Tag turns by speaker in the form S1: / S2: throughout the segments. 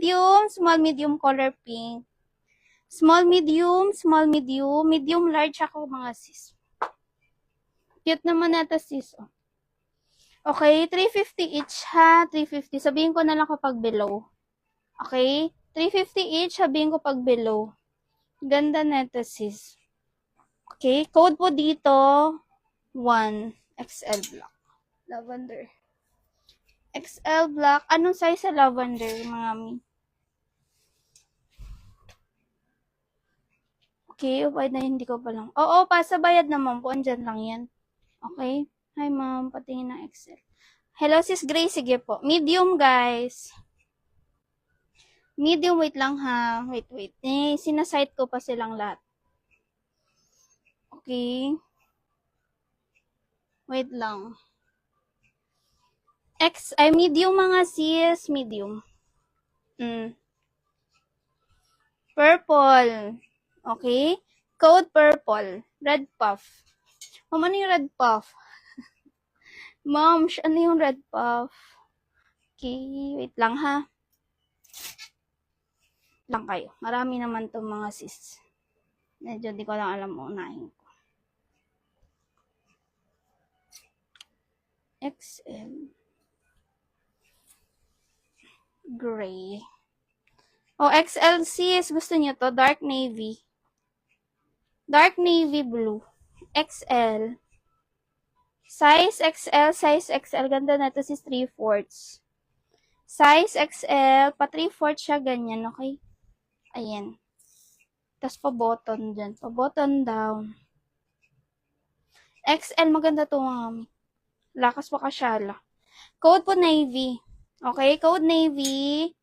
S1: medium, color pink. Small, medium, medium, large ako mga sis. Cute naman nata sis. Oh. Okay, 350 each ha. 350. Sabihin ko na lang kapag below. Okay? 350 each, sabihin ko pag below. Ganda neta sis. Okay, code po dito, 1 XL black. Lavender. XL black. Anong size sa lavender, mga mi? Okay, upay na hindi ko pa lang. Oo, pasabayad naman po. Andyan lang yan. Okay? Hi, ma'am. Patingin ng XL. Hello, sis Grace. Sige po. Medium, guys. Medium, wait lang ha. Wait. Sinasite ko pa silang lahat. Okay. Wait lang. Medium mga sis. Medium. Purple. Okay? Code purple. Red puff. Ma'am, ano yung red puff? Ma'am, ano yung red puff? Okay, wait lang ha. Lang kayo. Marami naman to mga sis. Medyo di ko lang alam unahin ko. XL. Gray. XL sis. Gusto niyo to? Dark navy. Dark navy blue. XL. Size XL. Ganda na to sis 3/4. Size XL. Pa 3/4 siya. Ganyan, okay? Ayan. Tapos pa-button dyan. Pa-button down. XL. Maganda to mga. Lakas pa kasyala. Code po navy. Okay? Code navy.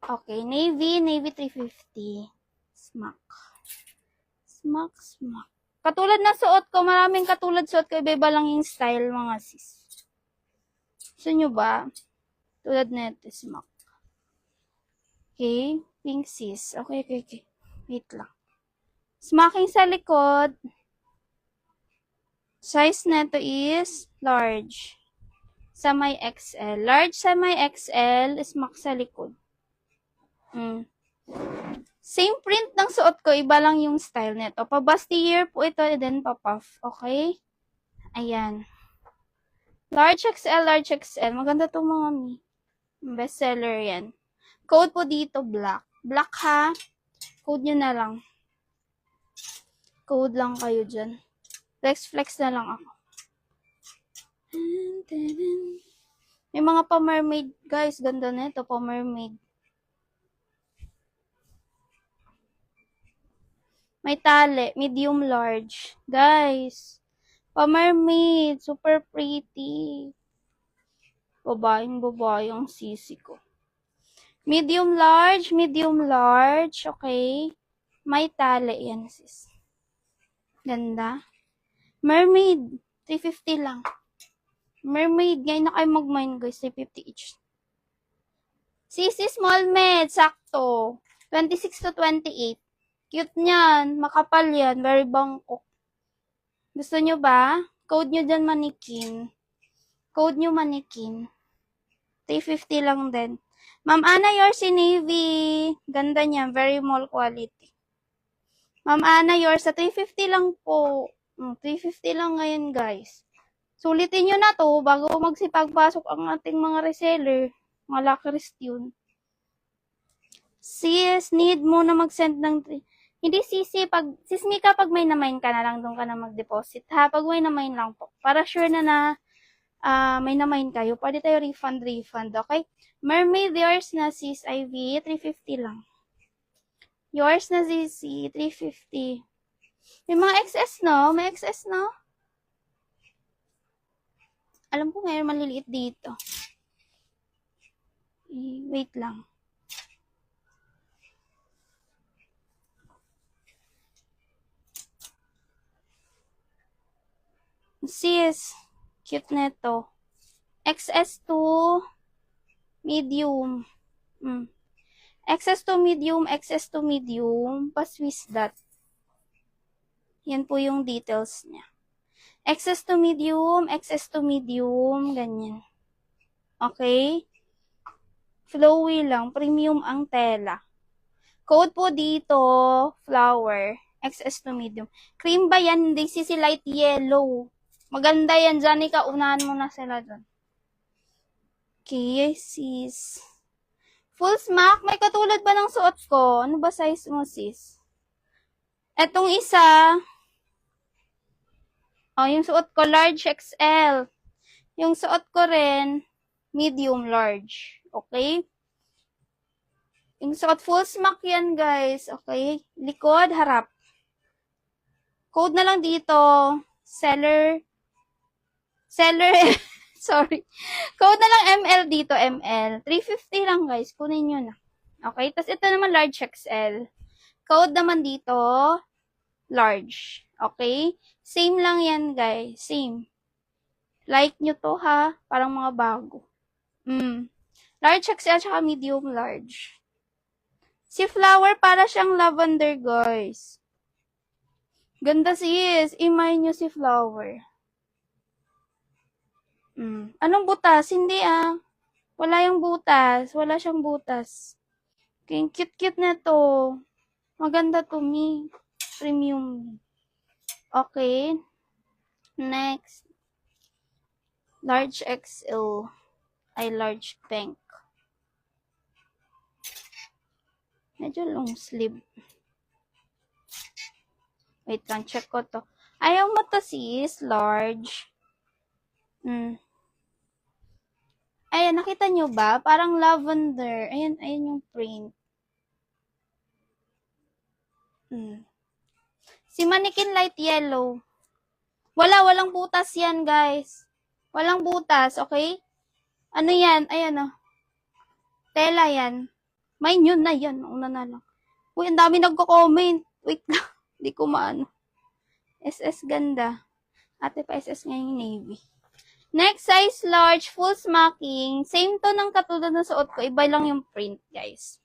S1: Okay. Navy 350. Smack. Katulad na suot ko. Maraming katulad suot ko. Iba-iba lang yung style mga sis. Gusto nyo ba? Tulad na ito. Smack. Okay. Pink sis. Okay. Wait lang. Smacking sa likod. Size nito is large. Sa may XL. Large sa may XL. Smack sa likod. Same print ng suot ko. Iba lang yung style nito. Pa-bustier po ito. And then pa-puff. Okay? Ayan. Large XL. Maganda itong mga best seller yan. Code po dito, black. Black ha. Code nyo na lang. Code lang kayo dyan. Flex na lang ako. May mga pa-mermaid, guys. Ganda na ito, pa-mermaid. May tali, medium large. Guys, pa-mermaid. Super pretty. Babayang sisi ko. Medium large. Okay. May tali yan, sis. Ganda. Mermaid. 350 lang. Mermaid. Ngayon na kayo mag-mine, guys. 350 each. Sisi small med. Sakto. 26 to 28. Cute niyan. Makapal yan. Very bangkok. Gusto nyo ba? Code nyo dyan manikin. 350 lang din. Ma'am Ana, yours in navy. Ganda niya. Very mall quality. Ma'am Ana, yours sa 350 lang po. 350 lang ngayon, guys. Sulitin nyo na to bago magsipagpasok ang ating mga reseller. Mga lakerist yun. Sis, need mo na mag-send ng... Hindi sisi, sis Mika, pag may na-mine ka na lang, doon ka na mag-deposit. Ha, pag may na-mine lang po. Para sure na may na-mine kayo. Pwede tayo refund, okay? Mermaid, yours na sis Ivy, 350 lang. Yours na sis 350. May mga XS, no? May XS, no? Alam ko ngayon maliliit dito. Wait lang. Sis, cute neto. XS2 medium. XS2 medium, pa-Swiss dot. Yan po yung details niya. XS2 medium, ganyan. Okay? Flowy lang. Premium ang tela. Code po dito, flower. XS to medium. Cream ba yan? Hindi, si light yellow. Maganda yan. Janica, unahan mo na sila dun. Okay, sis. Full smack. May katulad ba ng suot ko? Ano ba size mo, sis? Etong isa, yung suot ko, large XL. Yung suot ko rin, medium large. Okay? Yung suot, full smack yan, guys. Okay? Likod, harap. Code na lang dito, seller, sorry. Code na lang ML dito, ML. 350 lang, guys. Kunin nyo na. Okay? Tapos ito naman, large XL. Code naman dito, large. Okay? Same lang yan, guys. Same. Like nyo to, ha? Parang mga bago. Large XL, tsaka medium large. Si flower, para siyang lavender, guys. Ganda sis. Imay nyo si flower. Anong butas? Hindi Wala yung butas. Wala siyang butas. Okay, cute-cute na to. Maganda to me. Premium. Okay. Next. Large XL. Ay, large pink. Medyo long sleeve. Wait lang, check ko to. Ayaw mo to sis. Large. Ayan, nakita nyo ba? Parang lavender. Ayan yung print. Si Mannequin light yellow. Walang butas yan, guys. Walang butas, okay? Ano yan? Ayan, tela yan. May yun na yan. Una na lang. Uy, ang dami nagko-comment. Wait lang. Hindi ko maano. SS ganda. Ate pa SS ngayon navy. Next, size large, full smacking. Same to ng katulad ng suot ko. Iba lang yung print, guys.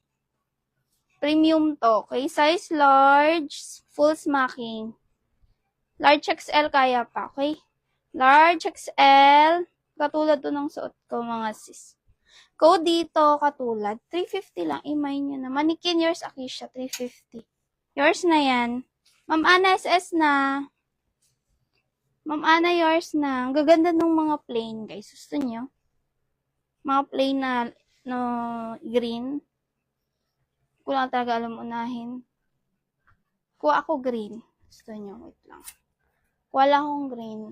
S1: Premium to. Okay, size large, full smacking. Large XL kaya pa, okay? Large XL. Katulad to ng suot ko, mga sis. Code dito, katulad. 350 lang. Imay nyo na. Mannequin yours, Akisha. 350. Yours na yan. Ma'am Ana, SS na. Ma'am Ana, yours na. Ang gaganda ng mga plain, guys. Gusto nyo? Mga plain na no, green. Kung lang talaga alam unahin. Kuha ako green. Gusto nyo? Wait lang. Kuha lang akong green.